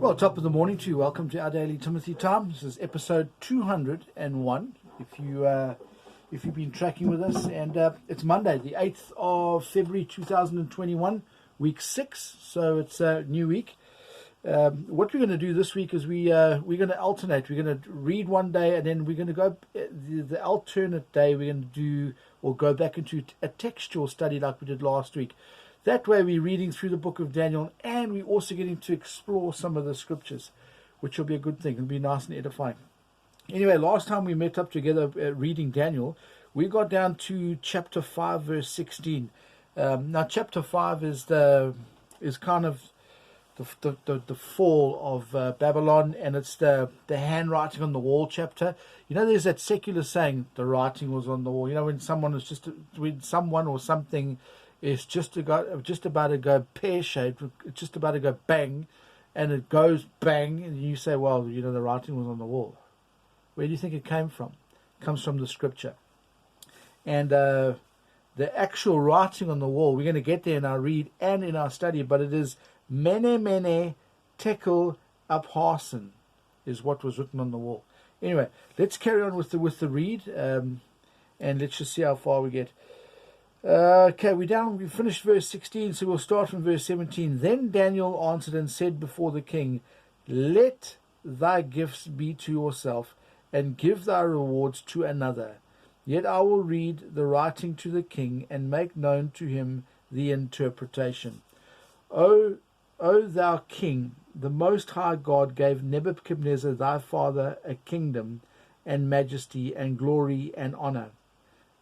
Well, top of the morning to you. Welcome to our daily Timothy time. This is episode 201. If you've been tracking with us, and it's Monday, the 8th of February 2021, week 6. So it's a new week. What we're going to do this week is we're going to alternate. We're going to read one day, and then we're going to go the alternate day. We're going to do or go back into a textual study like we did last week. That way we're reading through the book of Daniel, and we're also getting to explore some of the scriptures, which will be a good thing. It'll be nice and edifying. Anyway, last time we met up together reading Daniel, we got down to chapter 5, verse 16. Now, chapter 5 is kind of the fall of Babylon, and it's the handwriting on the wall chapter. You know, there's that secular saying, the writing was on the wall. You know, when someone or something is just about to go pear-shaped, just about to go bang, and it goes bang, and you say, well, you know, the writing was on the wall. Where do you think it came from? It comes from the scripture. And the actual writing on the wall, we're going to get there in our read and in our study, but it is mene tekel upharsin is what was written on the wall. Anyway, let's carry on with the read, and let's just see how far we get. Okay, we finished verse 16, so we'll start from verse 17. Then Daniel answered and said before the king, let thy gifts be to yourself, and give thy rewards to another. Yet I will read the writing to the king, and make known to him the interpretation. O thou king, the Most High God gave Nebuchadnezzar thy father a kingdom, and majesty, and glory, and honor.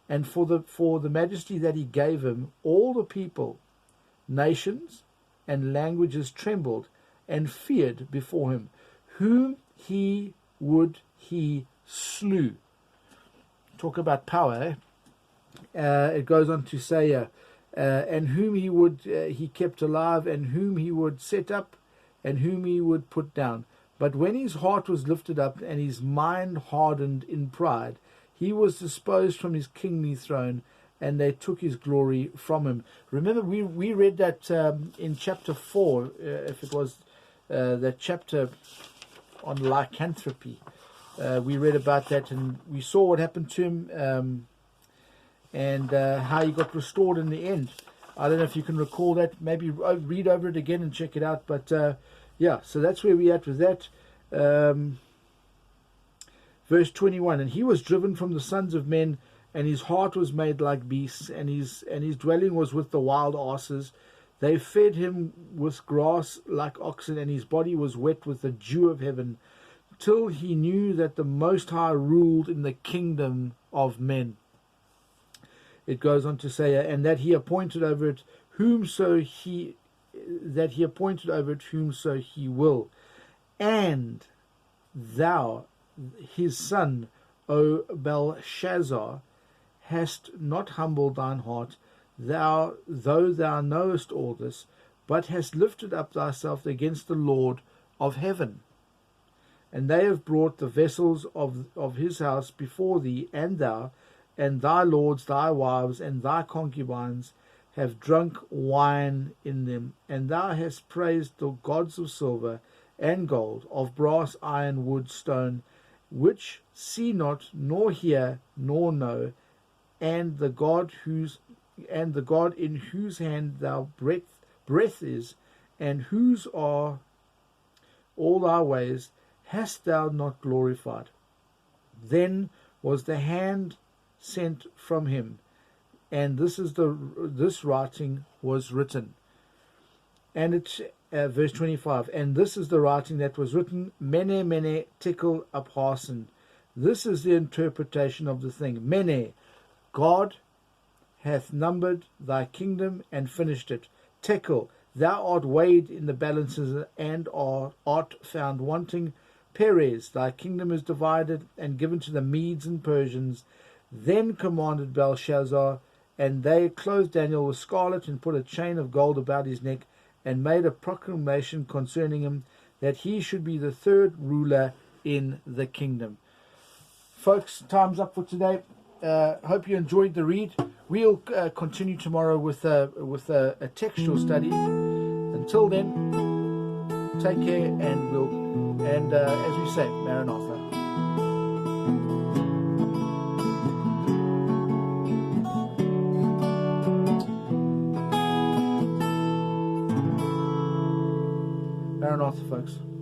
And for the majesty that he gave him, all the people, nations, and languages trembled and feared before him, whom he slew. Talk about power, eh? It goes on to say, and whom he kept alive, and whom he would set up, and whom he would put down. But when his heart was lifted up, and his mind hardened in pride, he was disposed from his kingly throne, and they took his glory from him. Remember, we read that in chapter 4, if it was that chapter on lycanthropy. We read about that, and we saw what happened to him, and how he got restored in the end. I don't know if you can recall that. Maybe read over it again and check it out. But yeah, so that's where we're at with that. Verse 21, and he was driven from the sons of men, and his heart was made like beasts, and his dwelling was with the wild asses. They fed him with grass like oxen, and his body was wet with the dew of heaven, till he knew that the Most High ruled in the kingdom of men. It goes on to say, and that he appointed over it whomso he will. And thou, his son, O Belshazzar, hast not humbled thine heart, though thou knowest all this, but hast lifted up thyself against the Lord of heaven. And they have brought the vessels of his house before thee, and thou, and thy lords, thy wives, and thy concubines have drunk wine in them. And thou hast praised the gods of silver and gold, of brass, iron, wood, stone, which see not, nor hear, nor know, and the God in whose hand thou breath is, and whose are all thy ways, hast thou not glorified. Then was the hand sent from him, and this writing was written. And it's verse 25, and this is the writing that was written, mene tekel upharsin. This is the interpretation of the thing. Mene, God hath numbered thy kingdom and finished it. Tekel, thou art weighed in the balances and art found wanting. Perez, thy kingdom is divided and given to the Medes and Persians. Then commanded Belshazzar, and they clothed Daniel with scarlet and put a chain of gold about his neck, and made a proclamation concerning him, that he should be the third ruler in the kingdom. Folks, time's up for today. Hope you enjoyed the read. We'll continue tomorrow with a textual study. Until then, Take care, and as we say, Maranatha. Maranatha, folks.